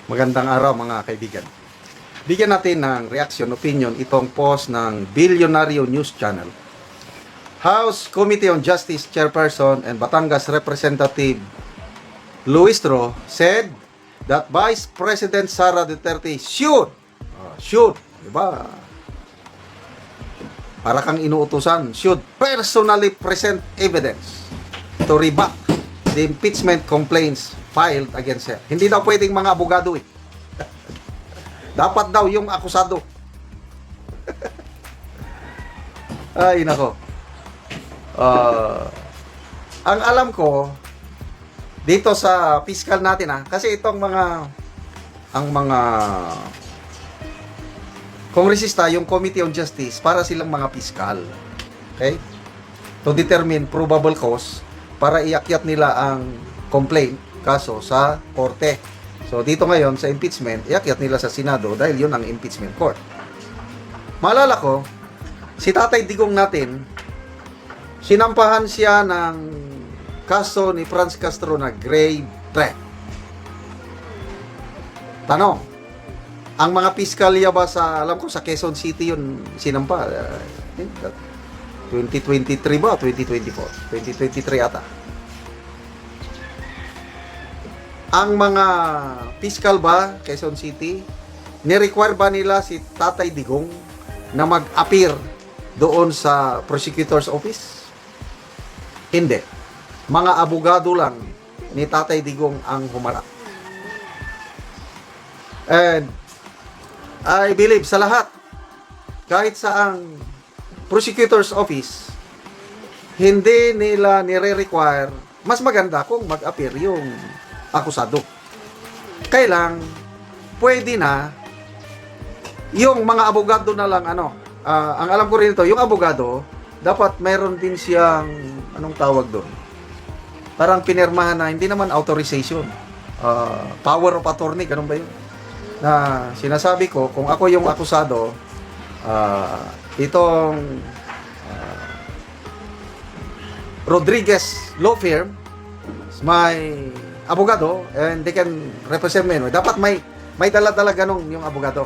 Magandang araw mga kaibigan. Bigyan natin ng reaction, opinion itong post ng Bilyonaryo News Channel. House Committee on Justice Chairperson and Batangas Representative Luis Tro said that Vice President Sara Duterte should, diba? Para kang inuutusan, should personally present evidence to rebut the impeachment complaints filed against her. Hindi daw pwedeng mga abogado eh. Dapat daw yung akusado. Ay, nako. Ang alam ko, dito sa fiscal natin kasi itong ang mga kongresista, yung Committee on Justice, para silang mga fiscal. Okay? To determine probable cause para iakyat nila ang complaint, kaso sa korte. So dito ngayon sa impeachment, iakyat nila sa Senado dahil yun ang impeachment court. Maalala ko, si Tatay Digong natin, sinampahan siya ng kaso ni Franz Castro na grave threat. Tanong, ang mga piskalya ba sa, alam ko sa Quezon City yun sinampa, 2023 ba? 2024? 2023 ata. Ang mga fiscal ba, Quezon City, ni-require ba nila si Tatay Digong na mag-appear doon sa prosecutor's office? Hindi. Mga abogado lang ni Tatay Digong ang humarap. And I believe sa lahat, kahit sa ang prosecutor's office, hindi nila nire-require, mas maganda kung mag-appear yung akusado. Kailang pwede na yung mga abogado na lang ang alam ko rin ito, yung abogado dapat mayroon din siyang anong tawag doon, parang pinirmahan na hindi naman authorization, power of attorney, ganun ba yun, na sinasabi ko kung ako yung akusado, itong Rodriguez Law Firm may abogado and they can represent me. Dapat may dala-dala ganun yung abogado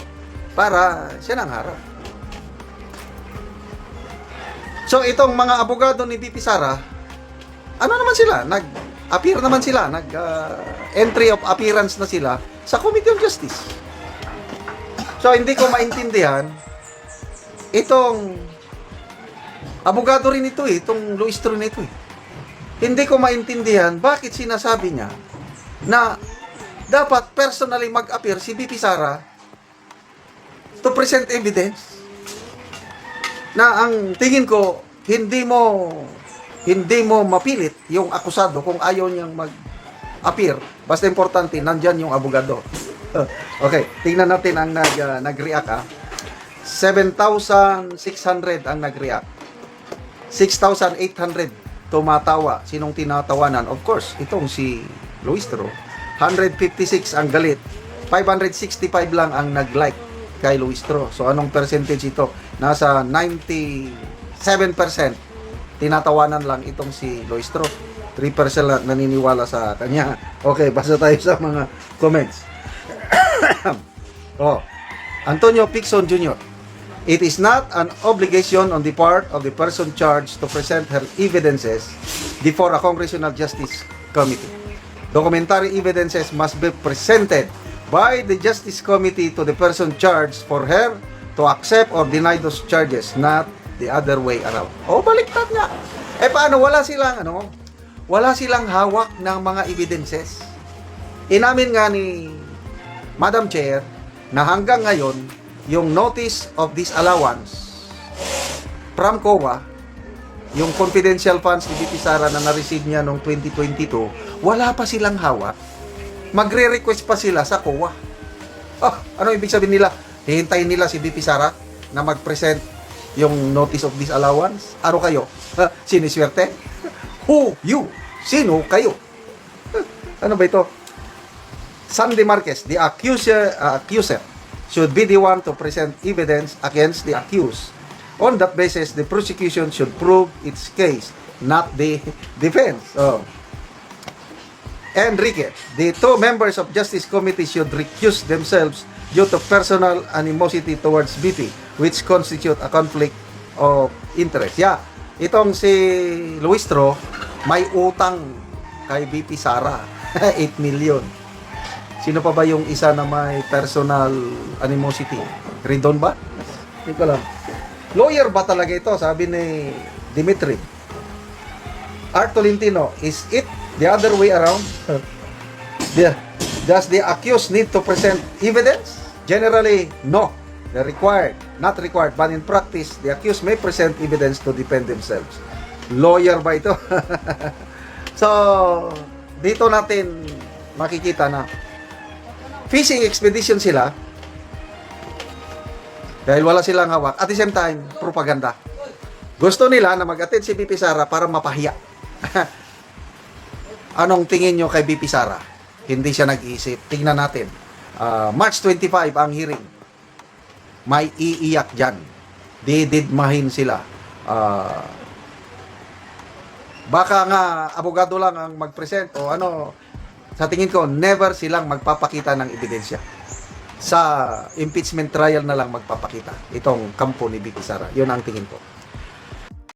para siya nang harap. So itong mga abogado ni VP Sara, ano naman sila? Nag-appear naman sila, entry of appearance na sila sa Committee on Justice. So hindi ko maintindihan itong abogado rin ito itong Luis Tro nito Hindi ko maintindihan bakit sinasabi niya na dapat personally mag-appear si VP Sara to present evidence na ang tingin ko hindi mo mapilit yung akusado kung ayaw niyang mag-appear. Basta importante, nandyan yung abogado. Okay, tingnan natin ang nag-react 7,600 ang nag-react. 6,800 tumatawa. Sinong tinatawanan? Of course, itong si Luis Tro. 156 ang galit. 565 lang ang nag-like kay Luis Tro. So anong percentage ito? Nasa 97% tinatawanan lang itong si Luis Tro. 3% lang naniniwala sa kanya. Okay, basta tayo sa mga comments. Antonio Picson Jr. It is not an obligation on the part of the person charged to present her evidences before a Congressional Justice Committee. Documentary evidences must be presented by the Justice Committee to the person charged for her to accept or deny those charges, not the other way around. Baliktad nga. Paano? Wala silang hawak ng mga evidences. Inamin nga ni Madam Chair na hanggang ngayon, yung notice of disallowance from COA, yung confidential funds ni VP Sara na na-receive niya noong 2022, wala pa silang hawak. Magre-request pa sila sa COA. Ano ibig sabihin nila? Hihintayin nila si VP Sara na mag-present yung notice of disallowance? Ano kayo? Siniswerte? Who? You? Sino kayo? Ano ba ito? Sandy Marquez, the accuser should be the one to present evidence against the accused. On that basis, the prosecution should prove its case, not the defense. Enrique, the two members of Justice Committee should recuse themselves due to personal animosity towards BP, which constitute a conflict of interest. Yeah, itong si Luistro, may utang kay BP Sara, 8 million. Sino pa ba yung isa na may personal animosity? Ridon ba? Hindi ko alam. Lawyer ba talaga ito? Sabi ni Dimitri. Art Tolentino, is it the other way around? Does the accused need to present evidence? Generally, no. They're required, not required, but in practice, the accused may present evidence to defend themselves. Lawyer ba ito? So, dito natin makikita na fishing expedition sila dahil wala silang hawak. At the same time, propaganda. Gusto nila na mag-attend si BP Sara para mapahiya. Anong tingin nyo kay BP Sara? Hindi siya nag-iisip. Tingnan natin. March 25 ang hearing. May iiyak dyan. Dididmahin sila. Baka nga abogado lang ang mag-present o ano. Sa tingin ko, never silang magpapakita ng ebidensya. Sa impeachment trial na lang magpapakita itong kampo ni BP Sara. Yun ang tingin ko.